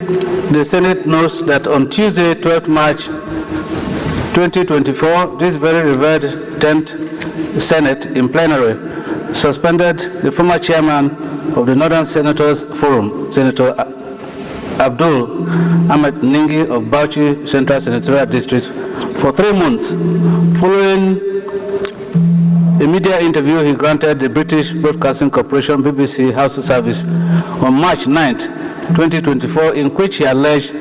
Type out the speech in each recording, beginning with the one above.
The Senate notes that on Tuesday, 12 March 2024, this very revered 10th Senate in plenary suspended the former chairman of the Northern Senators Forum, Senator Abdul Ningi of Bauchi Central Senatorial District for 3 months, following a media interview he granted the British Broadcasting Corporation BBC House Service on March 9th, 2024, in which he alleged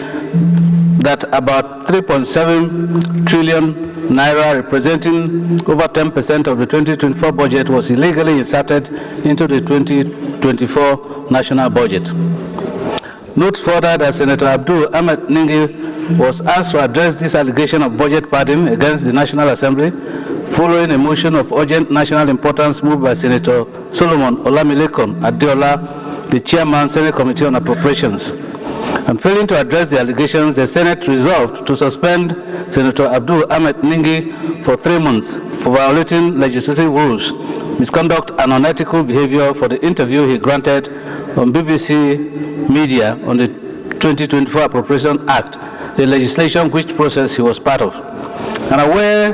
that about 3.7 trillion naira, representing over 10% of the 2024 budget, was illegally inserted into the 2024 national budget. Note further that Senator Abdul Ningi was asked to address this allegation of budget padding against the National Assembly following a motion of urgent national importance moved by Senator Solomon Olamilekan Adeola, the chairman, Senate Committee on Appropriations. And failing to address the allegations, the Senate resolved to suspend Senator Abdul Ningi for 3 months for violating legislative rules, misconduct, and unethical behavior for the interview he granted on BBC Media on the 2024 Appropriation Act, the legislation which process he was part of. And aware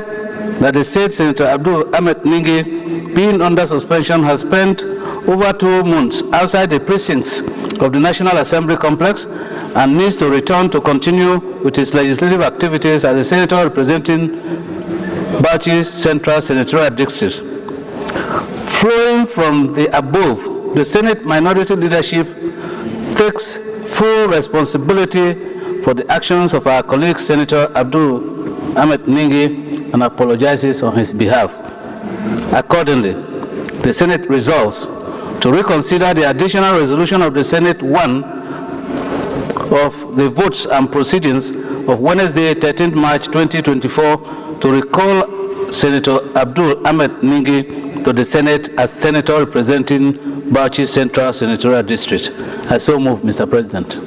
that the said Senator Abdul Ningi, being under suspension, has spent over 2 months outside the precincts of the National Assembly complex and needs to return to continue with his legislative activities as a senator representing Bauchi Central Senatorial District. Flowing from the above, the Senate minority leadership takes full responsibility for the actions of our colleague Senator Abdul Ningi and apologizes on his behalf. Accordingly, the Senate resolves to reconsider the additional resolution of the Senate 1 of the votes and proceedings of Wednesday, 13th March 2024 to recall Senator Abdul Ningi to the Senate as senator representing Bauchi Central Senatorial District. I so move, Mr. President.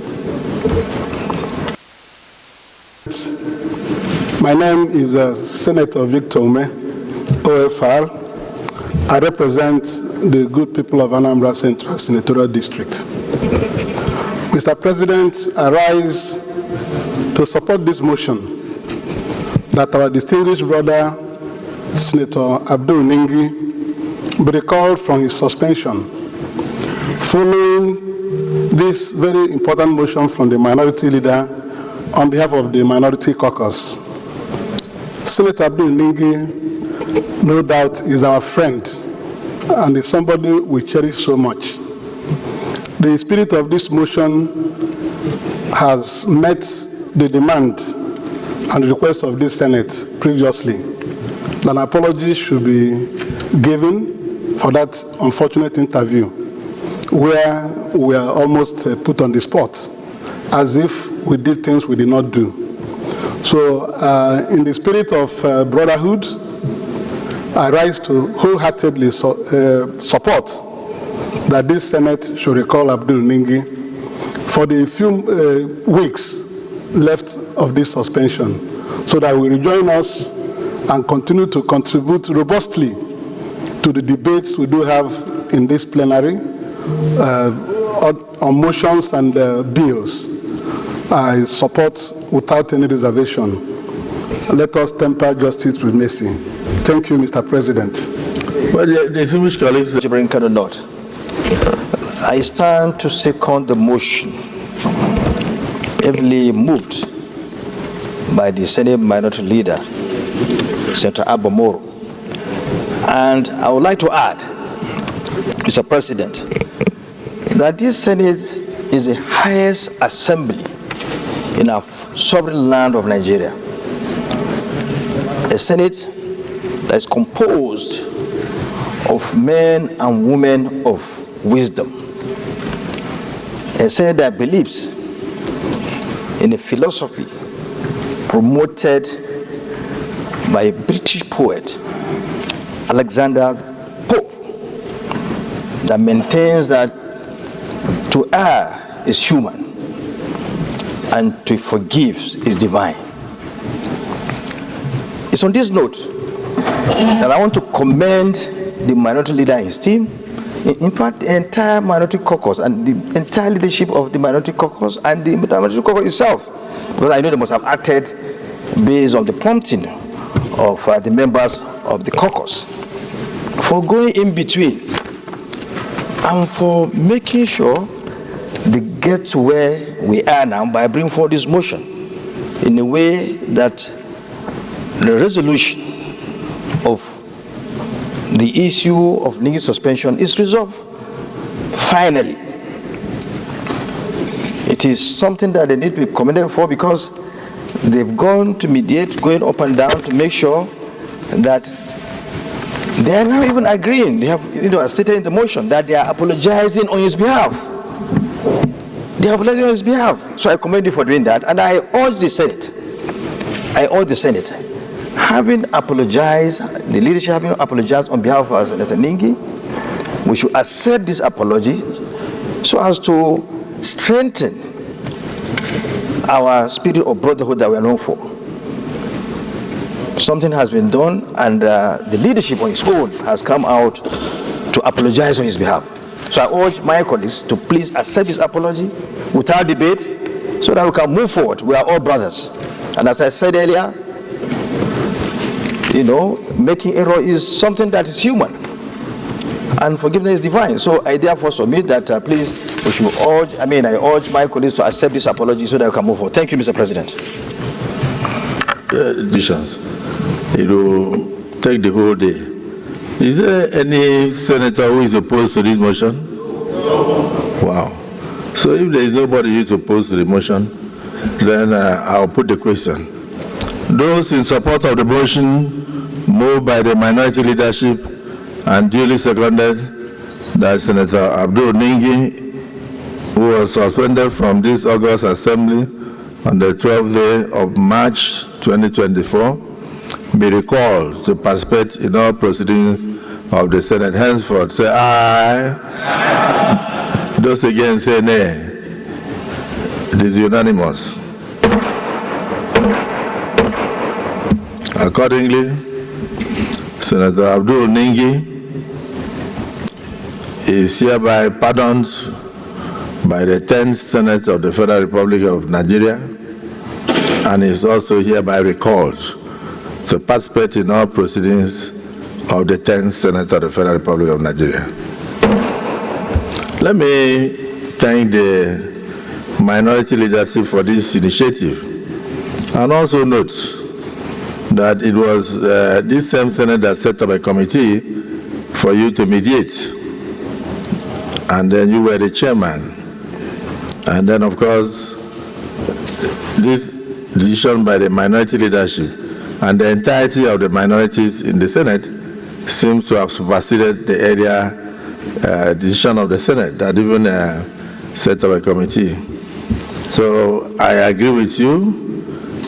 My name is Senator Victor Ume, OFR. I represent the good people of Anambra Central Senatorial District. Mr. President, I rise to support this motion that our distinguished brother, Senator Abdul Ningi, be recalled from his suspension following this very important motion from the minority leader on behalf of the minority caucus. Senator Abdul Ningi, no doubt, is our friend and is somebody we cherish so much. The spirit of this motion has met the demand and the request of this Senate previously. An apology should be given for that unfortunate interview where we are almost put on the spot as if we did things we did not do. So in the spirit of brotherhood, I rise to wholeheartedly support that this Senate should recall Abdul Ningi for the few weeks left of this suspension so that we rejoin us and continue to contribute robustly to the debates we do have in this plenary on motions and bills. I support without any reservation. Let us temper justice with mercy. Thank you, Mr. President. Well, the distinguished colleagues, I stand to second the motion heavily moved by the Senate Minority Leader, Senator Abomoro. And I would like to add, Mr. President, that this Senate is the highest assembly in our sovereign land of Nigeria. A Senate that is composed of men and women of wisdom. A Senate that believes in a philosophy promoted by a British poet, Alexander Pope, that maintains that to err is human and to forgive is divine. It's on this note that I want to commend the minority leader and his team In fact, the entire minority caucus and the entire leadership of the minority caucus and the minority caucus itself, because I know they must have acted based on the prompting of the members of the caucus, for going in between and for making sure they get to where we are now by bringing forward this motion in a way that the resolution of the issue of Ningi suspension is resolved finally. It is something that they need to be commended for, because they've gone to mediate, going up and down to make sure that they are now even agreeing. They have stated in the motion that they are apologizing on his behalf. They are apologizing on his behalf. So I commend you for doing that, and I urge the Senate, having apologized, the leadership having apologized on behalf of Senator Ningi, we should accept this apology so as to strengthen our spirit of brotherhood that we are known for. Something has been done, and the leadership on its own has come out to apologize on his behalf. So I urge my colleagues to please accept this apology without debate, so that we can move forward. We are all brothers. And as I said earlier, making error is something that is human, and forgiveness is divine. So I therefore submit that please, we should I urge my colleagues to accept this apology so that we can move forward. Thank you, Mr. President. It will take the whole day. Is there any senator who is opposed to this motion? Wow. So if there is nobody who is opposed to the motion, then I'll put the question. Those in support of the motion moved by the minority leadership and duly seconded that Senator Abdul Ningi, who was suspended from this August Assembly on the 12th day of March 2024, be recalled to participate in all proceedings of the Senate. Henceforth, say aye. Those against say nay. It is unanimous. Accordingly, Senator Abdul Ningi is hereby pardoned by the 10th Senate of the Federal Republic of Nigeria, and is also hereby recalled to participate in all proceedings of the 10th Senate of the Federal Republic of Nigeria. Let me thank the minority leadership for this initiative, and also note that it was this same Senate that set up a committee for you to mediate, and then you were the chairman. And then, of course, this decision by the minority leadership and the entirety of the minorities in the Senate seems to have superseded the earlier decision of the Senate that even set up a committee. So I agree with you.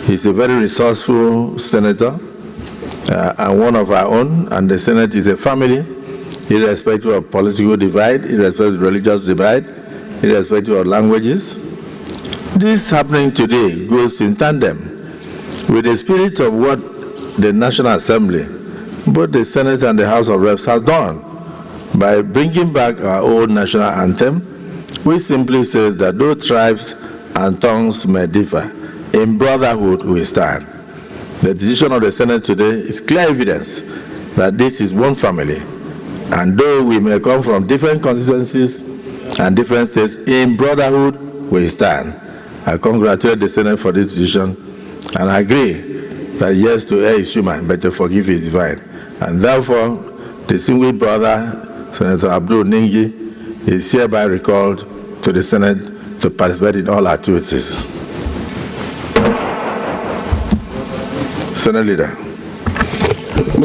He's a very resourceful senator and one of our own, and the Senate is a family, irrespective of political divide, irrespective of religious divide, irrespective of languages. This happening today goes in tandem with the spirit of what the National Assembly, both the Senate and the House of Reps, has done by bringing back our old national anthem, which simply says that though tribes and tongues may differ, in brotherhood we stand. The decision of the Senate today is clear evidence that this is one family, and though we may come from different constituencies and different states, in brotherhood we stand. I congratulate the Senate for this decision, and I agree that yes, to err is human, but to forgive is divine. And therefore, the distinguished brother, Senator Abdul Ningi, is hereby recalled to the Senate to participate in all activities. Senate Leader.